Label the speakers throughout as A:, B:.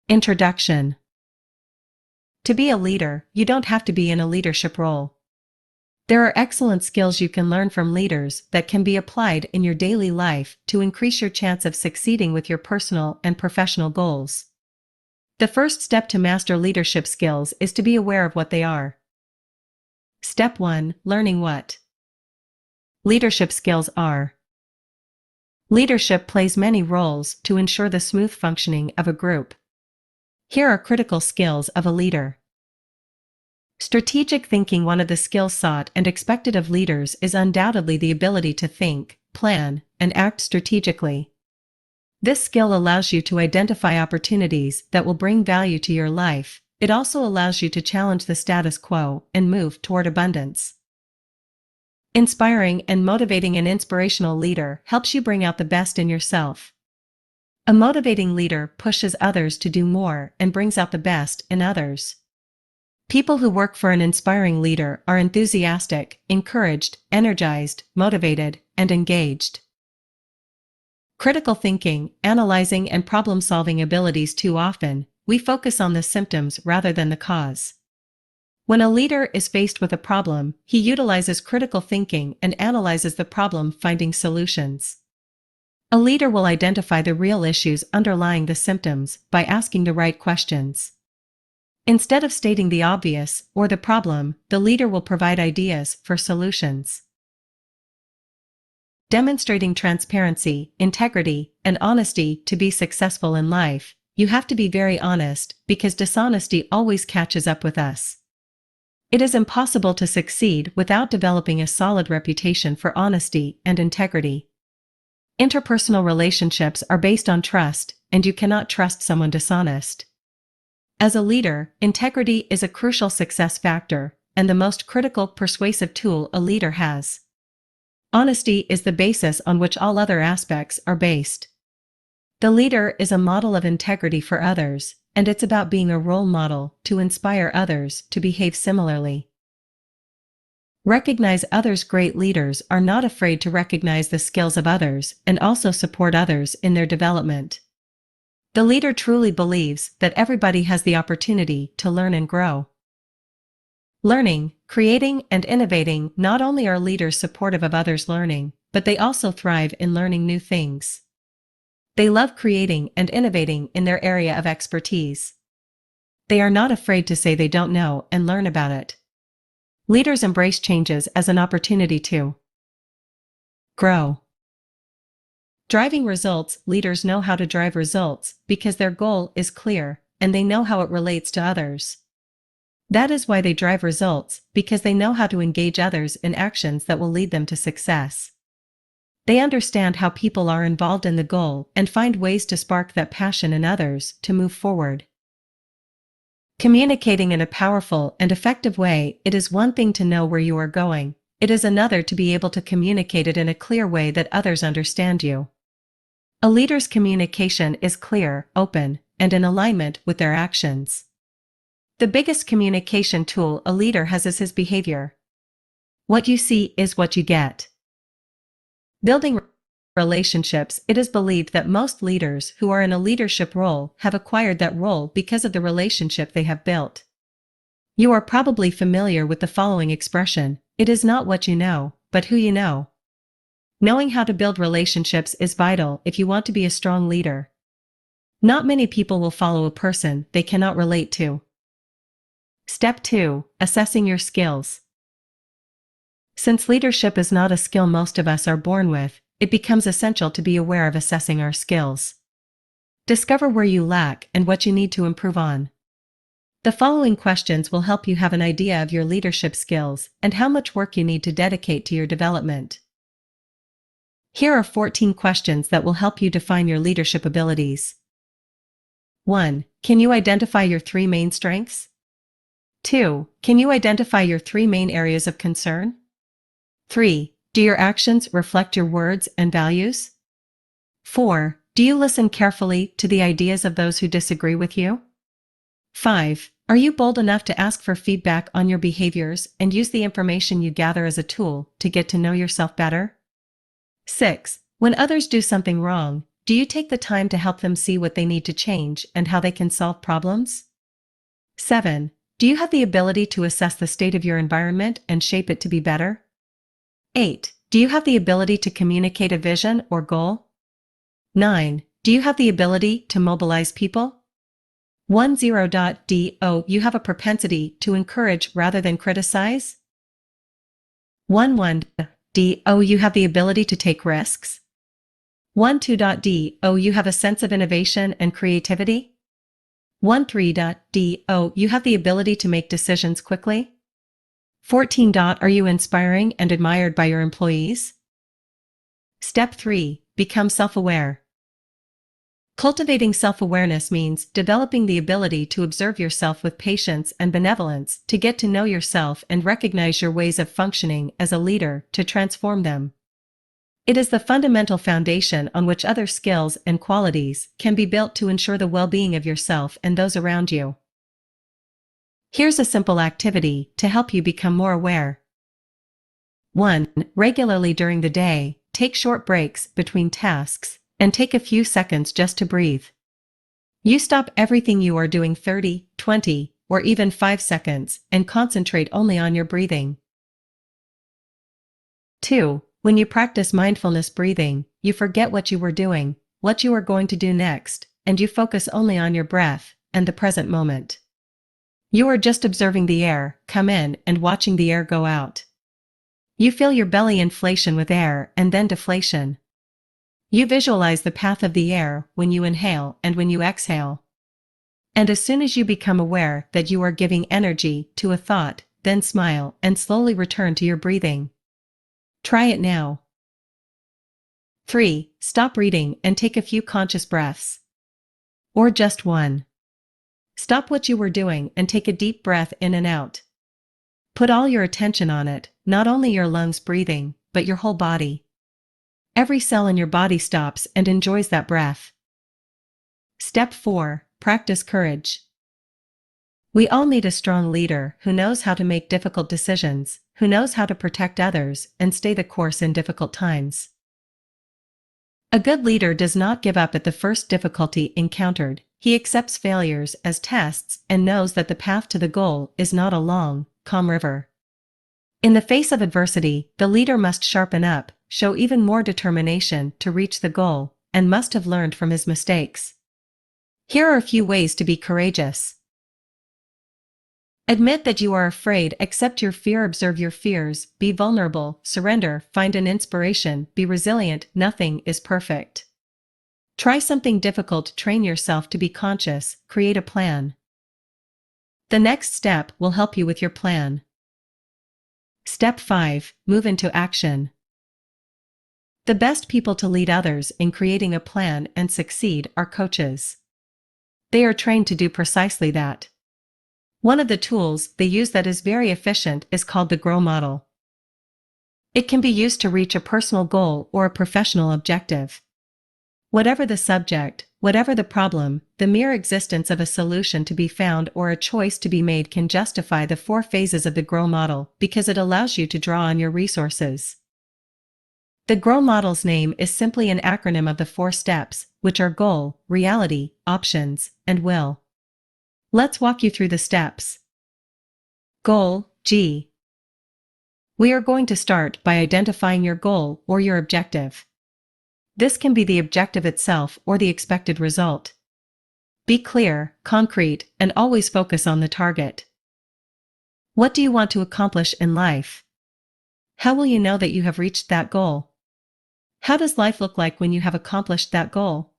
A: Introduction. To be a leader, you don't have to be in a leadership role. There are excellent skills you can learn from leaders that can be applied in your daily life to increase your chance of succeeding with your personal and professional goals. The first step to master leadership skills is to be aware of what they are. Step 1. Learning what leadership skills are. Leadership plays many roles to ensure the smooth functioning of a group. Here are critical skills of a leader. Strategic thinking. One of the skills sought and expected of leaders is undoubtedly the ability to think, plan, and act strategically. This skill allows you to identify opportunities that will bring value to your life. It also allows you to challenge the status quo and move toward abundance. Inspiring and motivating. An inspirational leader helps you bring out the best in yourself. A motivating leader pushes others to do more and brings out the best in others. People who work for an inspiring leader are enthusiastic, encouraged, energized, motivated, and engaged. Critical thinking, analyzing, and problem-solving abilities. Too often, we focus on the symptoms rather than the cause. When a leader is faced with a problem, he utilizes critical thinking and analyzes the problem, finding solutions. A leader will identify the real issues underlying the symptoms by asking the right questions. Instead of stating the obvious or the problem, the leader will provide ideas for solutions. Demonstrating transparency, integrity, and honesty. To be successful in life, you have to be very honest, because dishonesty always catches up with us. It is impossible to succeed without developing a solid reputation for honesty and integrity. Interpersonal relationships are based on trust, and you cannot trust someone dishonest. As a leader, integrity is a crucial success factor, and the most critical persuasive tool a leader has. Honesty is the basis on which all other aspects are based. The leader is a model of integrity for others, and it's about being a role model to inspire others to behave similarly. Recognize others. Great leaders are not afraid to recognize the skills of others and also support others in their development. The leader truly believes that everybody has the opportunity to learn and grow. Learning, creating, and innovating. Not only are leaders supportive of others' learning, but they also thrive in learning new things. They love creating and innovating in their area of expertise. They are not afraid to say they don't know and learn about it. Leaders embrace changes as an opportunity to grow. Driving results. Leaders know how to drive results because their goal is clear, and they know how it relates to others. That is why they drive results, because they know how to engage others in actions that will lead them to success. They understand how people are involved in the goal and find ways to spark that passion in others to move forward. Communicating in a powerful and effective way. It is one thing to know where you are going. It is another to be able to communicate it in a clear way that others understand you. A leader's communication is clear, open, and in alignment with their actions. The biggest communication tool a leader has is his behavior. What you see is what you get. Building relationships. It is believed that most leaders who are in a leadership role have acquired that role because of the relationship they have built. You are probably familiar with the following expression: it is not what you know, but who you know. Knowing how to build relationships is vital if you want to be a strong leader. Not many people will follow a person they cannot relate to. Step 2. Assessing your skills. Since leadership is not a skill most of us are born with, it becomes essential to be aware of assessing our skills. Discover where you lack and what you need to improve on. The following questions will help you have an idea of your leadership skills and how much work you need to dedicate to your development. Here are 14 questions that will help you define your leadership abilities. 1. Can you identify your 3 main strengths? 2. Can you identify your 3 main areas of concern? 3. Do your actions reflect your words and values? 4. Do you listen carefully to the ideas of those who disagree with you? 5. Are you bold enough to ask for feedback on your behaviors and use the information you gather as a tool to get to know yourself better? 6. When others do something wrong, Do you take the time to help them see what they need to change and how they can solve problems? 7. Do you have the ability to assess the state of your environment and shape it to be better? 8. Do you have the ability to communicate a vision or goal? 9. Do you have the ability to mobilize people? 10.do You have a propensity to encourage rather than criticize? 11.do You have the ability to take risks? 12.do You have a sense of innovation and creativity? 13.do You have the ability to make decisions quickly? 14. Are you inspiring and admired by your employees? Step 3. Become self-aware. Cultivating self-awareness means developing the ability to observe yourself with patience and benevolence, to get to know yourself and recognize your ways of functioning as a leader, to transform them. It is the fundamental foundation on which other skills and qualities can be built to ensure the well-being of yourself and those around you. Here's a simple activity to help you become more aware. 1. Regularly during the day, take short breaks between tasks and take a few seconds just to breathe. You stop everything you are doing 30, 20, or even 5 seconds and concentrate only on your breathing. 2. When you practice mindfulness breathing, you forget what you were doing, what you are going to do next, and you focus only on your breath and the present moment. You are just observing the air come in and watching the air go out. You feel your belly inflation with air and then deflation. You visualize the path of the air when you inhale and when you exhale. And as soon as you become aware that you are giving energy to a thought, then smile and slowly return to your breathing. Try it now. 3. Stop reading and take a few conscious breaths. Or just one. Stop what you were doing and take a deep breath in and out. Put all your attention on it, not only your lungs breathing, but your whole body. Every cell in your body stops and enjoys that breath. Step 4. Practice courage. We all need a strong leader who knows how to make difficult decisions, who knows how to protect others and stay the course in difficult times. A good leader does not give up at the first difficulty encountered. He accepts failures as tests and knows that the path to the goal is not a long, calm river. In the face of adversity, the leader must sharpen up, show even more determination to reach the goal, and must have learned from his mistakes. Here are a few ways to be courageous. Admit that you are afraid, accept your fear, observe your fears, be vulnerable, surrender, find an inspiration, be resilient. Nothing is perfect. Try something difficult, train yourself to be conscious, create a plan. The next step will help you with your plan. Step 5. Move into action. The best people to lead others in creating a plan and succeed are coaches. They are trained to do precisely that. One of the tools they use that is very efficient is called the GROW model. It can be used to reach a personal goal or a professional objective. Whatever the subject, whatever the problem, the mere existence of a solution to be found or a choice to be made can justify the 4 phases of the GROW model, because it allows you to draw on your resources. The GROW model's name is simply an acronym of the 4 steps, which are goal, reality, options, and will. Let's walk you through the steps. Goal, G. We are going to start by identifying your goal or your objective. This can be the objective itself or the expected result. Be clear, concrete, and always focus on the target. What do you want to accomplish in life? How will you know that you have reached that goal? How does life look like when you have accomplished that goal?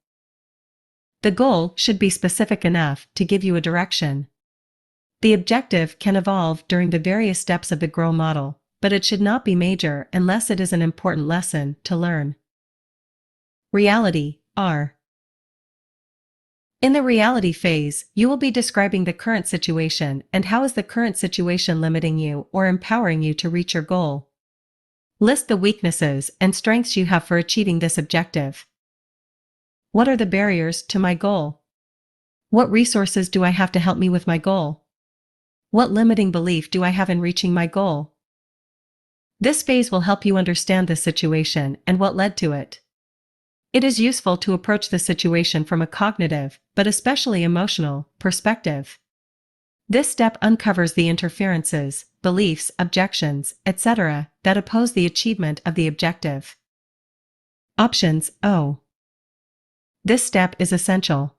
A: The goal should be specific enough to give you a direction. The objective can evolve during the various steps of the GROW model, but it should not be major unless it is an important lesson to learn. Reality, R. In the reality phase, you will be describing the current situation and how is the current situation limiting you or empowering you to reach your goal. List the weaknesses and strengths you have for achieving this objective. What are the barriers to my goal? What resources do I have to help me with my goal? What limiting belief do I have in reaching my goal? This phase will help you understand the situation and what led to it. It is useful to approach the situation from a cognitive, but especially emotional, perspective. This step uncovers the interferences, beliefs, objections, etc., that oppose the achievement of the objective. Options O. This step is essential.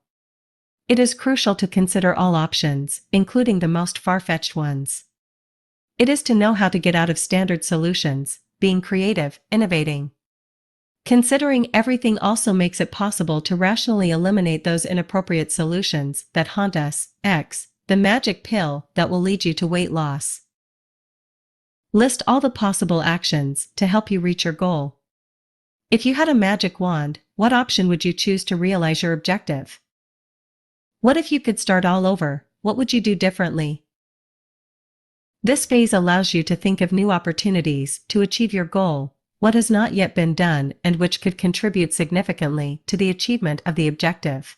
A: It is crucial to consider all options, including the most far-fetched ones. It is to know how to get out of standard solutions, being creative, innovating. Considering everything also makes it possible to rationally eliminate those inappropriate solutions that haunt us. X. The magic pill that will lead you to weight loss. List all the possible actions to help you reach your goal. If you had a magic wand, what option would you choose to realize your objective? What if you could start all over? What would you do differently? This phase allows you to think of new opportunities to achieve your goal, what has not yet been done and which could contribute significantly to the achievement of the objective.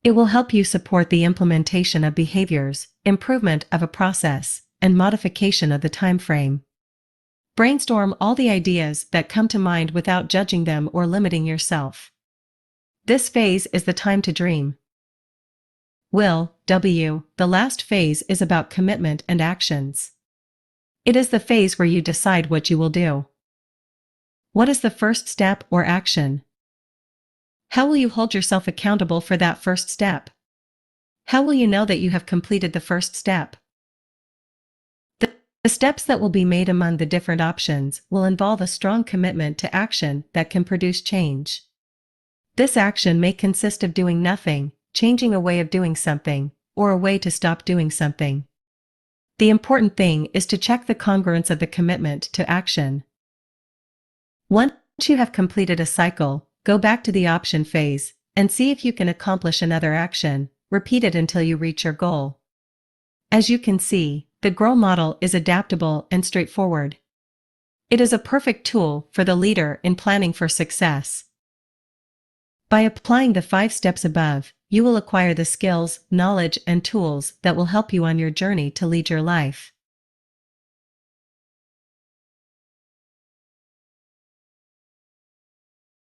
A: It will help you support the implementation of behaviors, improvement of a process, and modification of the time frame. Brainstorm all the ideas that come to mind without judging them or limiting yourself. This phase is the time to dream. Will W. The last phase is about commitment and actions. It is the phase where you decide what you will do. What is the first step or action? How will you hold yourself accountable for that first step? How will you know that you have completed the first step? The steps that will be made among the different options will involve a strong commitment to action that can produce change. This action may consist of doing nothing, changing a way of doing something, or a way to stop doing something. The important thing is to check the congruence of the commitment to action. Once you have completed a cycle, go back to the option phase, and see if you can accomplish another action. Repeat it until you reach your goal. As you can see, the GROW model is adaptable and straightforward. It is a perfect tool for the leader in planning for success. By applying the 5 steps above, you will acquire the skills, knowledge, and tools that will help you on your journey to lead your life.